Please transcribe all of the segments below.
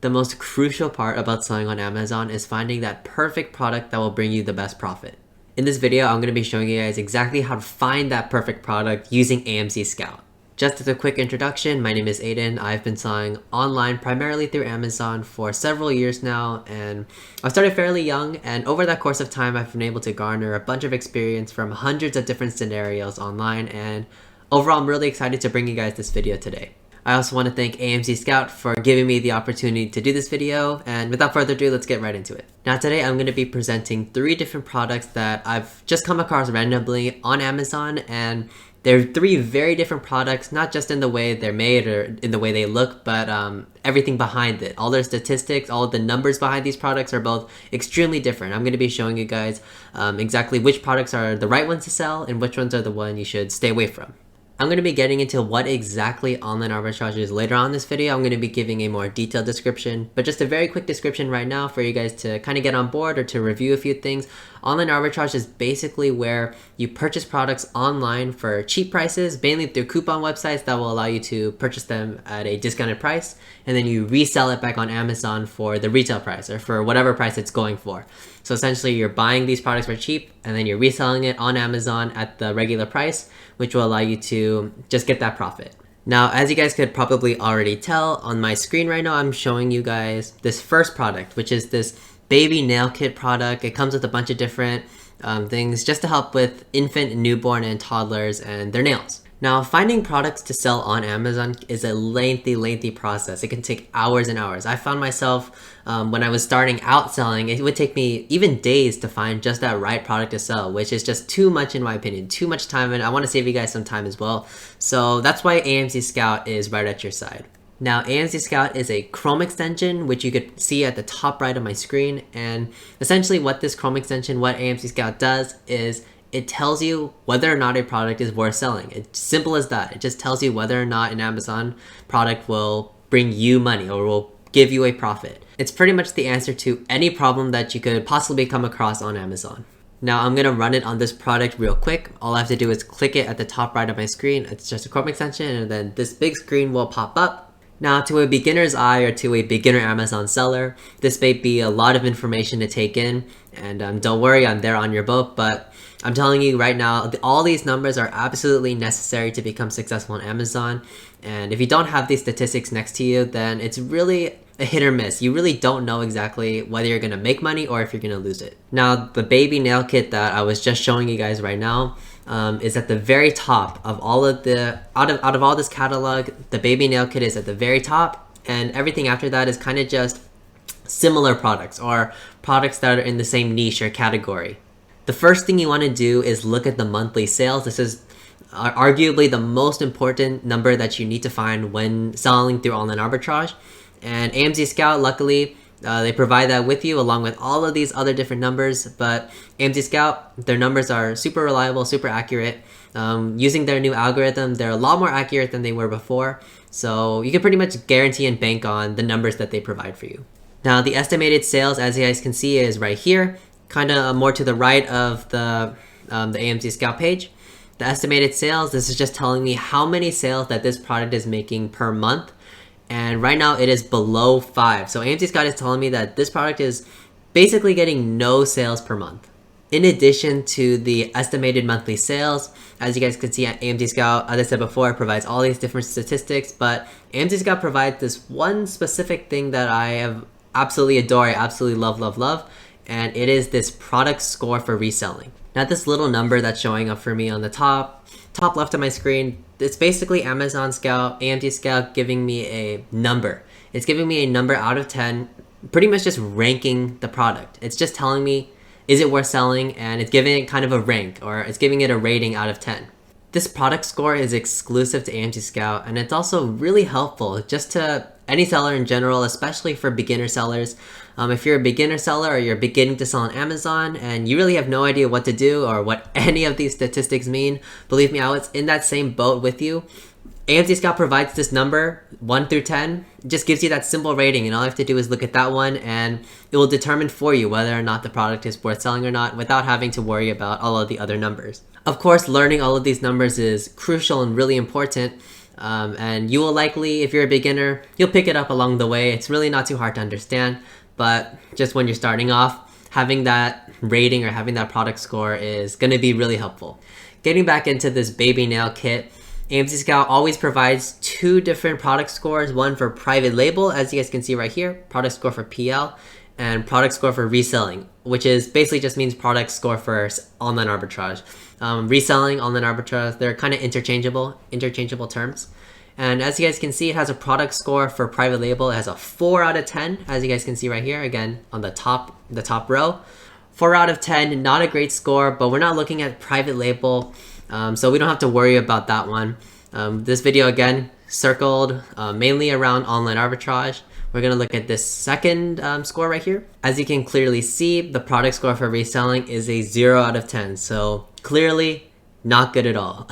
the most crucial part about selling on Amazon is finding that perfect product that will bring you the best profit. In this video, I'm going to be showing you guys exactly how to find that perfect product using AMZScout. Just as a quick introduction, my name is Aiden. I've been selling online primarily through Amazon for several years now, and I started fairly young, and over that course of time I've been able to garner a bunch of experience from hundreds of different scenarios online, and overall I'm really excited to bring you guys this video today. I also want to thank AMZScout for giving me the opportunity to do this video, and without further ado, let's get right into it. Now today I'm going to be presenting 3 different products that I've just come across randomly on Amazon, and they're 3 very different products, not just in the way they're made or in the way they look, but everything behind it. All their statistics, all of the numbers behind these products are both extremely different. I'm going to be showing you guys exactly which products are the right ones to sell and which ones are the one you should stay away from. I'm going to be getting into what exactly online arbitrage is later on in this video. I'm going to be giving a more detailed description, but just a very quick description right now for you guys to kind of get on board or to review a few things. Online arbitrage is basically where you purchase products online for cheap prices, mainly through coupon websites that will allow you to purchase them at a discounted price, and then you resell it back on Amazon for the retail price or for whatever price it's going for. So essentially you're buying these products for cheap and then you're reselling it on Amazon at the regular price, which will allow you to just get that profit. Now, as you guys could probably already tell on my screen right now, I'm showing you guys this first product, which is this baby nail kit product. It comes with a bunch of different things just to help with infant, newborn, and toddlers and their nails. Now, finding products to sell on Amazon is a lengthy process. It can take hours and hours. I found myself, when I was starting out selling, it would take me even days to find just that right product to sell, which is just too much in my opinion, too much time, and I want to save you guys some time as well. So that's why AMZScout is right at your side. Now, AMZScout is a Chrome extension, which you could see at the top right of my screen, and essentially what this Chrome extension, what AMZScout does is it tells you whether or not a product is worth selling. It's simple as that. It just tells you whether or not an Amazon product will bring you money or will give you a profit. It's pretty much the answer to any problem that you could possibly come across on Amazon. Now I'm gonna run it on this product real quick. All I have to do is click it at the top right of my screen. It's just a Chrome extension, and then this big screen will pop up. Now, to a beginner's eye or to a beginner Amazon seller, this may be a lot of information to take in, and don't worry, I'm there on your boat, but I'm telling you right now, all these numbers are absolutely necessary to become successful on Amazon, and if you don't have these statistics next to you, then it's really a hit or miss. You really don't know exactly whether you're going to make money or if you're going to lose it. Now, the baby nail kit that I was just showing you guys right now is at the very top of all of the, out of all this catalog. The baby nail kit is at the very top, and everything after that is kind of just similar products or products that are in the same niche or category. The first thing you want to do is look at the monthly sales. This is arguably the most important number that you need to find when selling through online arbitrage. And AMZScout, luckily, they provide that with you along with all of these other different numbers. But AMZScout, their numbers are super reliable, super accurate. Using their new algorithm, they're a lot more accurate than they were before. So you can pretty much guarantee and bank on the numbers that they provide for you. Now, the estimated sales, as you guys can see, is right here, kind of more to the right of the AMZScout page. The estimated sales, this is just telling me how many sales that this product is making per month. And right now it is below 5. So AMZScout is telling me that this product is basically getting no sales per month. In addition to the estimated monthly sales, as you guys can see at AMZScout, as I said before, it provides all these different statistics, but AMZScout provides this one specific thing that I have absolutely adore, I absolutely love, and it is this product score for reselling. Now, this little number that's showing up for me on the top left of my screen, it's basically AMZScout giving me a number. It's giving me a number out of 10, pretty much just ranking the product. It's just telling me, is it worth selling? And it's giving it kind of a rank, or it's giving it a rating out of 10. This product score is exclusive to AMZScout, and it's also really helpful just to any seller in general, especially for beginner sellers. If you're a beginner seller or you're beginning to sell on Amazon and you really have no idea what to do or what any of these statistics mean, believe me, I was in that same boat with you. AMZScout provides this number 1 through 10. It just gives you that simple rating, and all you have to do is look at that one, and it will determine for you whether or not the product is worth selling or not without having to worry about all of the other numbers. Of course, learning all of these numbers is crucial and really important. And you will likely, if you're a beginner, you'll pick it up along the way. It's really not too hard to understand, but just when you're starting off, having that rating or having that product score is going to be really helpful. Getting back into this baby nail kit, AMZScout always provides two different product scores, one for private label, as you guys can see right here, product score for PL, and product score for reselling, which is basically just means product score for online arbitrage. Reselling, online arbitrage, they're kind of interchangeable terms. And as you guys can see, it has a product score for private label. It has a 4 out of 10, as you guys can see right here, again, on the top row. 4 out of 10, not a great score, but we're not looking at private label, so we don't have to worry about that one. This video, again, circled mainly around online arbitrage. We're going to look at this second score right here. As you can clearly see, the product score for reselling is a 0 out of 10, so clearly not good at all.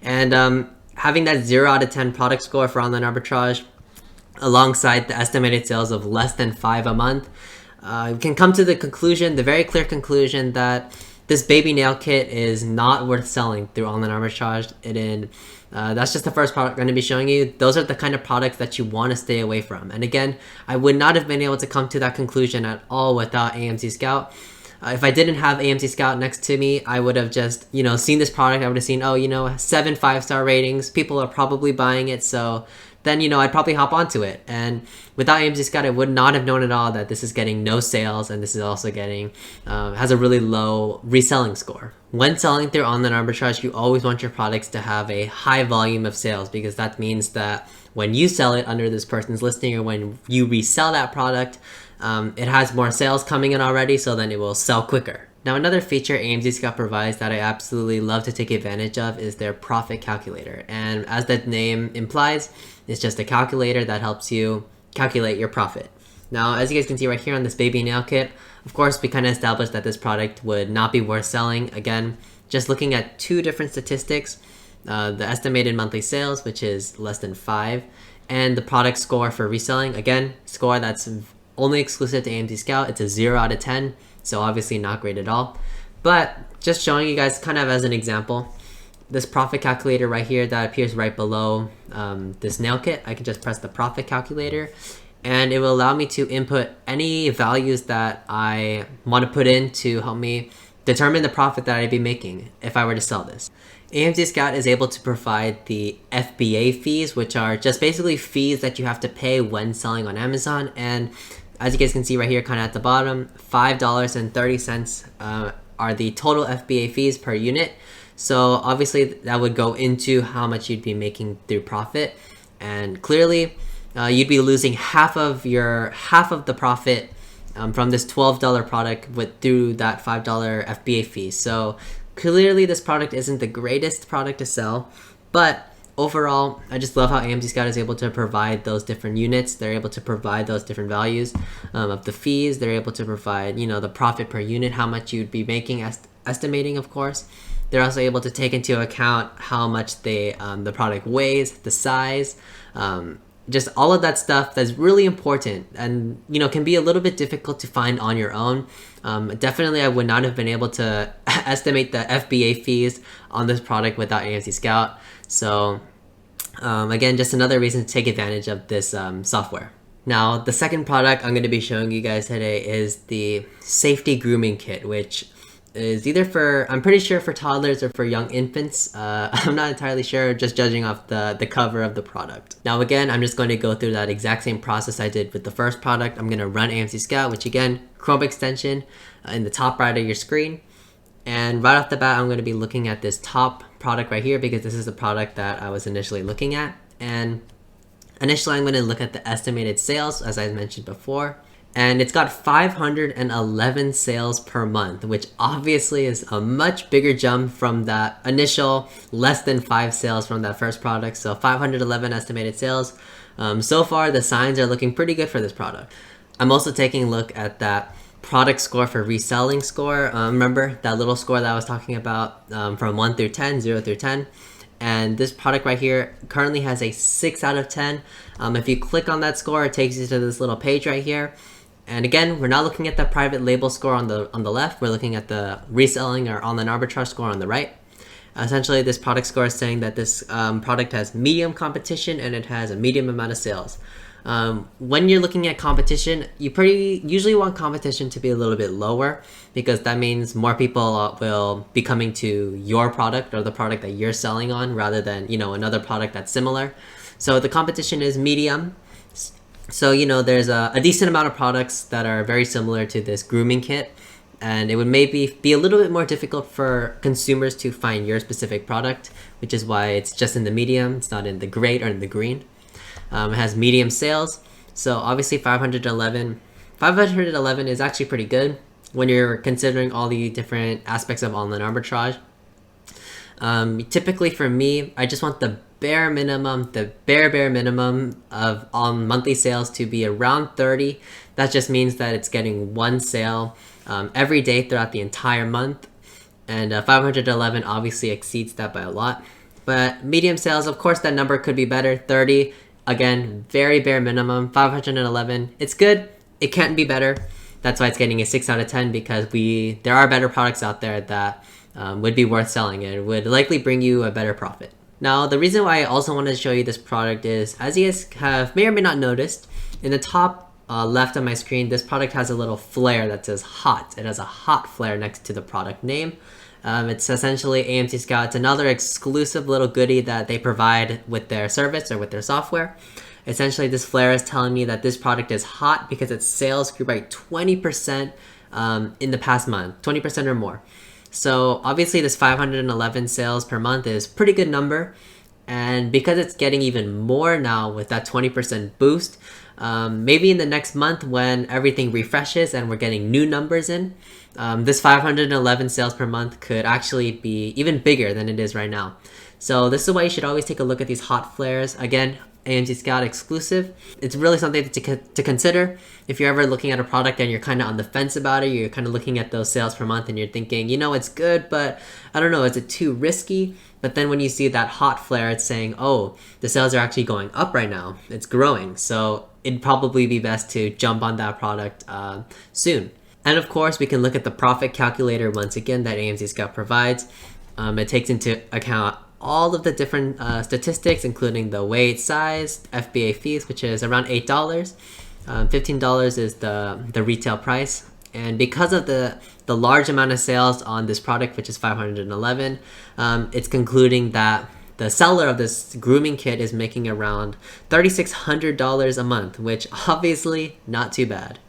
And having that 0 out of 10 product score for online arbitrage alongside the estimated sales of less than 5 a month, you can come to the conclusion, the very clear conclusion, that this baby nail kit is not worth selling through online arbitrage. That's just the first product I'm going to be showing you. Those are the kind of products that you want to stay away from. And again, I would not have been able to come to that conclusion at all without AMZScout. If I didn't have AMZScout next to me, I would have just, seen this product. I would have seen, 7 5-star ratings. People are probably buying it, so then, I'd probably hop onto it. And without AMZScout, I would not have known at all that this is getting no sales, and this is also getting, has a really low reselling score. When selling through online arbitrage, you always want your products to have a high volume of sales, because that means that when you sell it under this person's listing, or when you resell that product, it has more sales coming in already, so then it will sell quicker. Now, another feature AMZScout provides that I absolutely love to take advantage of is their profit calculator. And as the name implies, it's just a calculator that helps you calculate your profit. Now, as you guys can see right here on this baby nail kit, of course, we kind of established that this product would not be worth selling. Again, just looking at two different statistics, the estimated monthly sales, which is less than 5, and the product score for reselling. Again, score that's only exclusive to AMZScout. It's a 0 out of 10, so obviously not great at all. But just showing you guys kind of as an example, this profit calculator right here that appears right below this nail kit, I can just press the profit calculator, and it will allow me to input any values that I want to put in to help me determine the profit that I'd be making if I were to sell this. AMZScout is able to provide the FBA fees, which are just basically fees that you have to pay when selling on Amazon. And as you guys can see right here, kind of at the bottom, $5.30 are the total FBA fees per unit. So obviously that would go into how much you'd be making through profit, and clearly you'd be losing half of the profit from this $12 product through that $5 FBA fee. So clearly this product isn't the greatest product to sell, but overall, I just love how AMZScout is able to provide those different units. They're able to provide those different values of the fees. They're able to provide, the profit per unit, how much you'd be making, estimating, of course. They're also able to take into account how much the product weighs, the size, just all of that stuff that's really important and, can be a little bit difficult to find on your own. Definitely, I would not have been able to estimate the FBA fees on this product without AMZScout. So again, just another reason to take advantage of this software. Now, the second product I'm going to be showing you guys today is the Safety Grooming Kit, which is either for, I'm pretty sure for toddlers or for young infants. I'm not entirely sure, just judging off the cover of the product. Now again, I'm just going to go through that exact same process I did with the first product. I'm going to run AMZScout, which again, Chrome extension in the top right of your screen. And right off the bat, I'm going to be looking at this top product right here because this is the product that I was initially looking at. And initially, I'm going to look at the estimated sales, as I mentioned before. And it's got 511 sales per month, which obviously is a much bigger jump from that initial less than 5 sales from that first product. So 511 estimated sales. So far, the signs are looking pretty good for this product. I'm also taking a look at that product score for reselling score. Remember that little score that I was talking about from 1 through 10, 0 through 10. And this product right here currently has a 6 out of 10. If you click on that score, it takes you to this little page right here. And again, we're not looking at the private label score on the left. We're looking at the reselling or online arbitrage score on the right. Essentially, this product score is saying that this product has medium competition and it has a medium amount of sales. When you're looking at competition, you usually want competition to be a little bit lower, because that means more people will be coming to your product or the product that you're selling on, rather than, you know, another product that's similar. So the competition is medium. So, you know, there's a decent amount of products that are very similar to this grooming kit, and it would maybe be a little bit more difficult for consumers to find your specific product, which is why it's just in the medium. It's not in the great or in the green. It has medium sales, so obviously 511 is actually pretty good when you're considering all the different aspects of online arbitrage. Typically for me, I just want the bare minimum of monthly sales to be around 30. That just means that it's getting one sale every day throughout the entire month, and 511 obviously exceeds that by a lot. But medium sales, of course, that number could be better. 30, again, very bare minimum. 511, it's good. It can't be better. That's why it's getting a 6 out of 10, because there are better products out there that would be worth selling and would likely bring you a better profit. Now, the reason why I also wanted to show you this product is, as you guys may or may not noticed, in the top left of my screen, this product has a little flare that says hot. It has a hot flare next to the product name. It's essentially AMZScout. It's another exclusive little goodie that they provide with their service or with their software. Essentially, this flare is telling me that this product is hot because its sales grew by 20% in the past month, 20% or more. So obviously this 511 sales per month is a pretty good number. And because it's getting even more now with that 20% boost, maybe in the next month when everything refreshes and we're getting new numbers in, this 511 sales per month could actually be even bigger than it is right now. So this is why you should always take a look at these hot flares. Again, AMZScout exclusive. It's really something to consider. If you're ever looking at a product and you're kind of on the fence about it, you're kind of looking at those sales per month and you're thinking, you know, it's good, but I don't know, is it too risky? But then when you see that hot flare, it's saying, oh, the sales are actually going up right now. It's growing. So it'd probably be best to jump on that product soon. And of course, we can look at the profit calculator once again that AMZScout provides. It takes into account all of the different statistics, including the weight, size, FBA fees, which is around $8. $15 is the retail price. And because of the large amount of sales on this product, which is 511, it's concluding that the seller of this grooming kit is making around $3,600 a month, which obviously not too bad.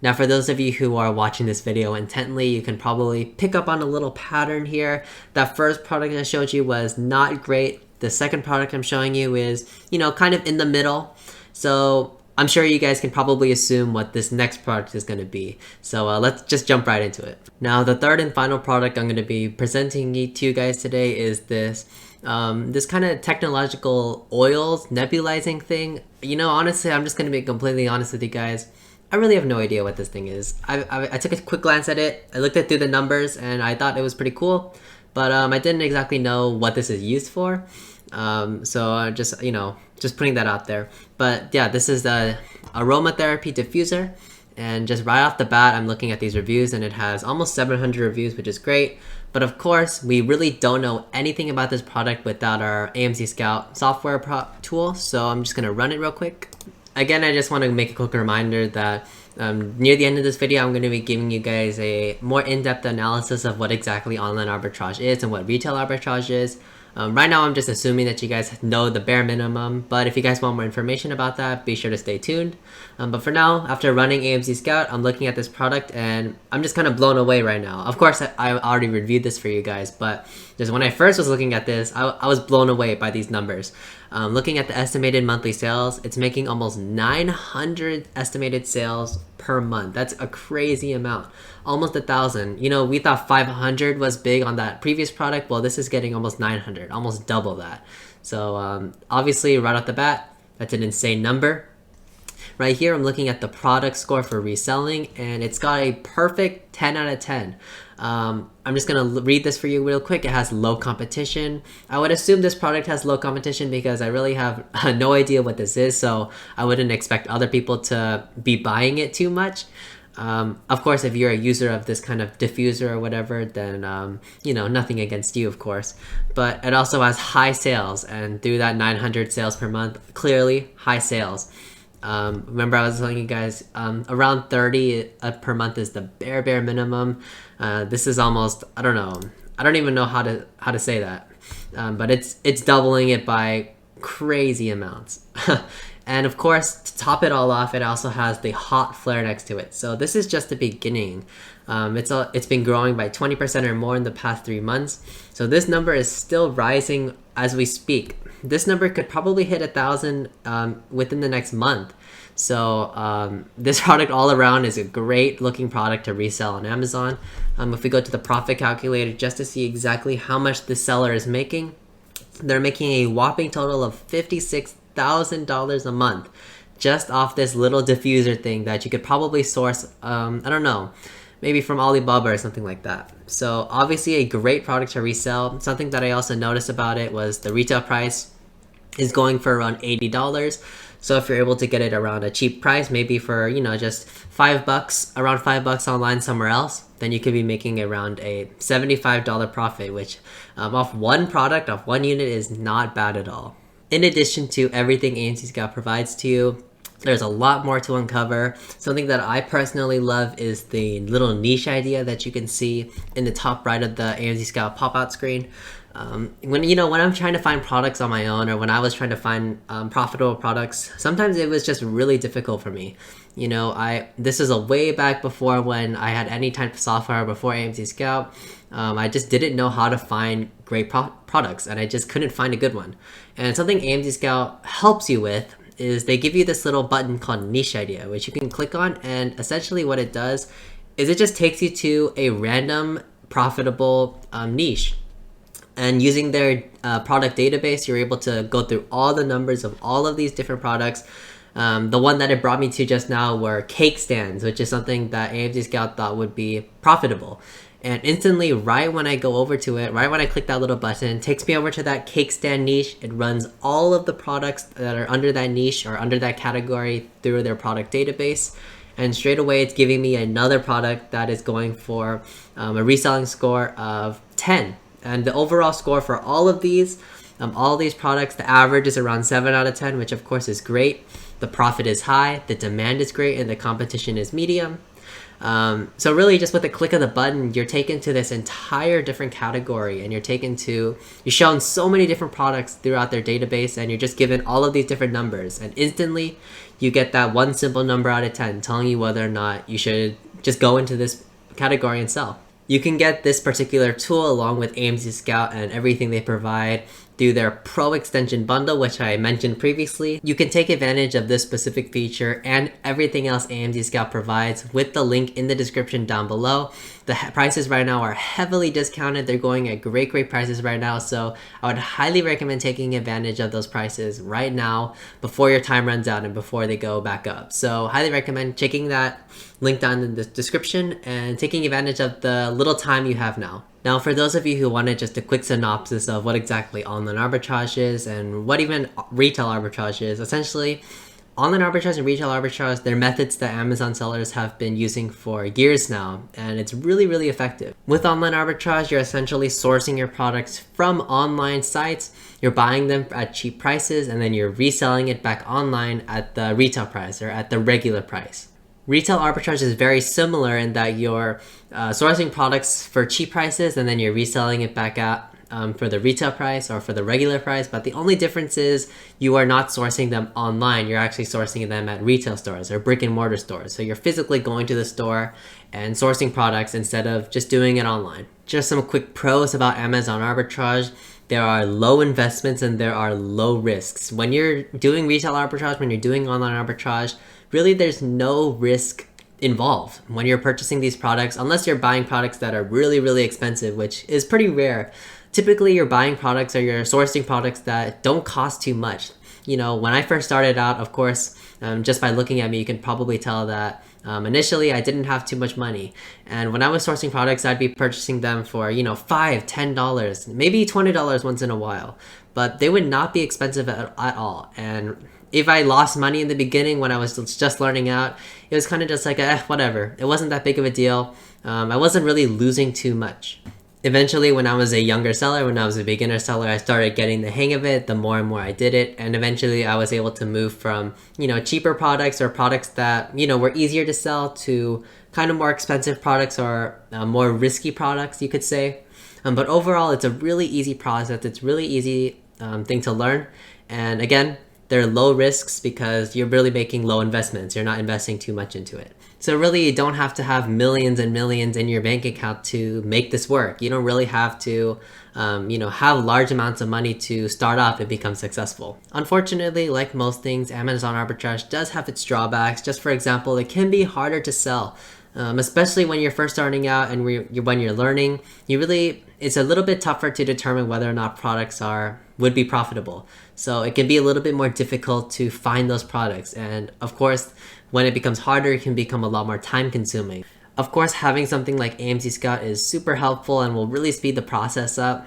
Now, for those of you who are watching this video intently, you can probably pick up on a little pattern here. That first product I showed you was not great. The second product I'm showing you is, you know, kind of in the middle. So I'm sure you guys can probably assume what this next product is going to be. So let's just jump right into it. Now, the third and final product I'm going to be presenting to you guys today is this kind of technological oils nebulizing thing. You know, honestly, I'm just going to be completely honest with you guys. I really have no idea what this thing is. I took a quick glance at it. I looked at through the numbers and I thought it was pretty cool, but I didn't exactly know what this is used for. So I just, you know, just putting that out there. But yeah, this is the aromatherapy diffuser. And just right off the bat, I'm looking at these reviews and it has almost 700 reviews, which is great. But of course, we really don't know anything about this product without our AMZScout software tool. So I'm just gonna run it real quick. Again, I just want to make a quick reminder that near the end of this video, I'm going to be giving you guys a more in-depth analysis of what exactly online arbitrage is and what retail arbitrage is. Right now, I'm just assuming that you guys know the bare minimum, but if you guys want more information about that, be sure to stay tuned. But for now, after running AMZScout, I'm looking at this product and I'm just kind of blown away right now. Of course, I already reviewed this for you guys, but just when I first was looking at this, I was blown away by these numbers. Looking at the estimated monthly sales, it's making almost 900 estimated sales per month. That's a crazy amount. Almost 1,000. You know, we thought 500 was big on that previous product. Well, this is getting almost 900, almost double that. So obviously, right off the bat, that's an insane number. Right here, I'm looking at the product score for reselling, and it's got a perfect 10 out of 10. I'm just going to read this for you real quick. It has low competition. I would assume this product has low competition because I really have no idea what this is, so I wouldn't expect other people to be buying it too much. Of course, if you're a user of this kind of diffuser or whatever, then, you know, nothing against you, of course. But it also has high sales, and through that 900 sales per month, clearly high sales. Remember I was telling you guys, around 30 per month is the bare minimum. This is almost, I don't know, I don't even know how to say that. But it's doubling it by crazy amounts. And of course, to top it all off, it also has the hot flare next to it. So this is just the beginning. It's been growing by 20% or more in the past 3 months. So this number is still rising as we speak. This number could probably hit 1,000 within the next month. So this product all around is a great looking product to resell on Amazon. If we go to the profit calculator just to see exactly how much the seller is making, they're making a whopping total of $56,000 a month just off this little diffuser thing that you could probably source, I don't know, maybe from Alibaba or something like that. So obviously a great product to resell. Something that I also noticed about it was the retail price is going for around $80. So if you're able to get it around a cheap price, maybe for, you know, just $5, around $5 online somewhere else, then you could be making around a $75 profit, which off one product, off one unit, is not bad at all. In addition to everything AMZScout provides to you, there's a lot more to uncover. Something that I personally love is the little niche idea that you can see in the top right of the AMZScout pop-out screen. When I'm trying to find products on my own, or when I was trying to find profitable products, sometimes it was just really difficult for me. You know, this is a way back before when I had any type of software, before AMZScout. I just didn't know how to find great products, and I just couldn't find a good one. And something AMZScout helps you with is they give you this little button called niche idea, which you can click on, and essentially what it does is it just takes you to a random profitable niche. And using their product database, you're able to go through all the numbers of all of these different products. The one that it brought me to just now were cake stands, which is something that AMZScout thought would be profitable. And instantly, right when I go over to it, right when I click that little button, it takes me over to that cake stand niche. It runs all of the products that are under that niche or under that category through their product database. And straight away, it's giving me another product that is going for a reselling score of 10. And the overall score for all of these products, the average is around 7 out of 10, which of course is great. The profit is high, the demand is great, and the competition is medium. So really, just with a click of the button, you're taken to this entire different category, and you're shown so many different products throughout their database, and you're just given all of these different numbers, and instantly you get that one simple number out of 10 telling you whether or not you should just go into this category and sell. You can get this particular tool along with AMZScout and everything they provide through their Pro Extension bundle, which I mentioned previously. You can take advantage of this specific feature and everything else AMZScout provides with the link in the description down below. The prices right now are heavily discounted. They're going at great prices right now, so I would highly recommend taking advantage of those prices right now before your time runs out and before they go back up. So highly recommend checking that link down in the description and taking advantage of the little time you have now. Now, for those of you who wanted just a quick synopsis of what exactly online arbitrage is and what even retail arbitrage is, essentially, online arbitrage and retail arbitrage, they're methods that Amazon sellers have been using for years now, and it's really effective. With online arbitrage, you're essentially sourcing your products from online sites, you're buying them at cheap prices, and then you're reselling it back online at the retail price or at the regular price. Retail arbitrage is very similar in that you're sourcing products for cheap prices and then you're reselling it back out for the retail price or for the regular price, but the only difference is you are not sourcing them online. You're actually sourcing them at retail stores or brick and mortar stores. So you're physically going to the store and sourcing products instead of just doing it online. Just some quick pros about Amazon arbitrage. There are low investments and there are low risks. When you're doing retail arbitrage, when you're doing online arbitrage, really there's no risk involved when you're purchasing these products, unless you're buying products that are really expensive, which is pretty rare. Typically, you're buying products or you're sourcing products that don't cost too much. You know, when I first started out, of course, just by looking at me, you can probably tell that initially I didn't have too much money. And when I was sourcing products, I'd be purchasing them for, $5, $10, maybe $20 once in a while. But they would not be expensive at all. And if I lost money in the beginning when I was just learning out, it was kind of just like, whatever. It wasn't that big of a deal. I wasn't really losing too much. Eventually, when I was a younger seller, when I was a beginner seller, I started getting the hang of it the more and more I did it. And eventually I was able to move from, cheaper products or products that, were easier to sell to kind of more expensive products or more risky products, you could say. But overall, it's a really easy process. It's really easy thing to learn. And again, there are low risks because you're really making low investments. You're not investing too much into it. So really, you don't have to have millions and millions in your bank account to make this work. You don't really have to, have large amounts of money to start off and become successful. Unfortunately, like most things, Amazon arbitrage does have its drawbacks. Just for example, it can be harder to sell. Especially when you're first starting out and when you're learning, it's a little bit tougher to determine whether or not products would be profitable. So it can be a little bit more difficult to find those products. And of course, when it becomes harder, it can become a lot more time consuming. Of course, having something like AMZScout is super helpful and will really speed the process up.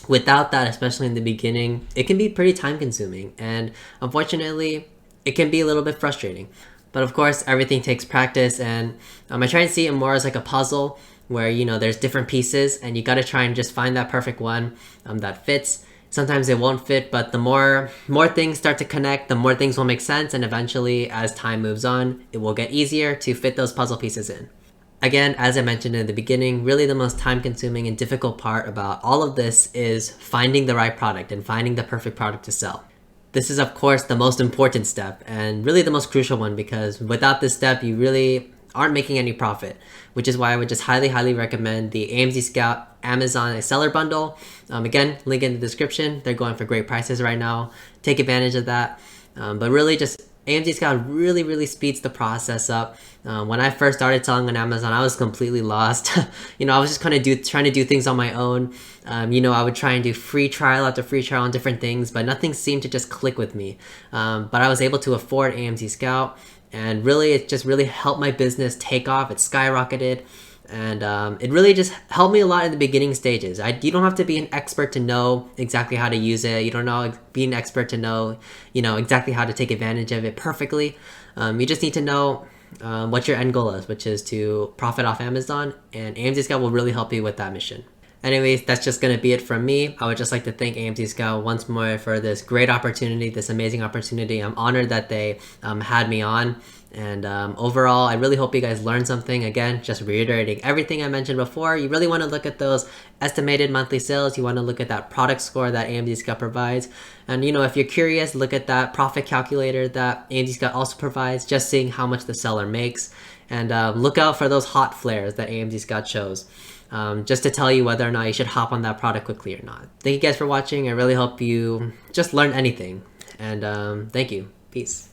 Without that, especially in the beginning, it can be pretty time consuming. And unfortunately, it can be a little bit frustrating. But of course, everything takes practice, and I try and see it more as like a puzzle where, there's different pieces and you got to try and just find that perfect one that fits. Sometimes it won't fit, but the more things start to connect, the more things will make sense, and eventually, as time moves on, it will get easier to fit those puzzle pieces in. Again, as I mentioned in the beginning, really the most time-consuming and difficult part about all of this is finding the right product and finding the perfect product to sell. This is, of course, the most important step and really the most crucial one, because without this step, you really aren't making any profit, which is why I would just highly, highly recommend the AMZScout Amazon Seller Bundle. Again, link in the description. They're going for great prices right now. Take advantage of that. But really just AMZScout really, really speeds the process up. When I first started selling on Amazon, I was completely lost. I was just kind of trying to do things on my own. I would try and do free trial after free trial on different things, but nothing seemed to just click with me. But I was able to afford AMZScout, and really, it just really helped my business take off. It skyrocketed. And it really just helped me a lot in the beginning stages. You don't have to be an expert to know exactly how to use it. You don't know be an expert to know, exactly how to take advantage of it perfectly. You just need to know what your end goal is, which is to profit off Amazon, and AMZScout will really help you with that mission. Anyways, that's just going to be it from me. I would just like to thank AMZScout once more for this great opportunity, this amazing opportunity. I'm honored that they had me on. And overall, I really hope you guys learned something. Again, just reiterating everything I mentioned before. You really want to look at those estimated monthly sales. You want to look at that product score that AMZScout provides. And if you're curious, look at that profit calculator that AMZScout also provides, just seeing how much the seller makes. And look out for those hot flares that AMZScout shows, just to tell you whether or not you should hop on that product quickly or not. Thank you guys for watching. I really hope you just learned anything. And thank you. Peace.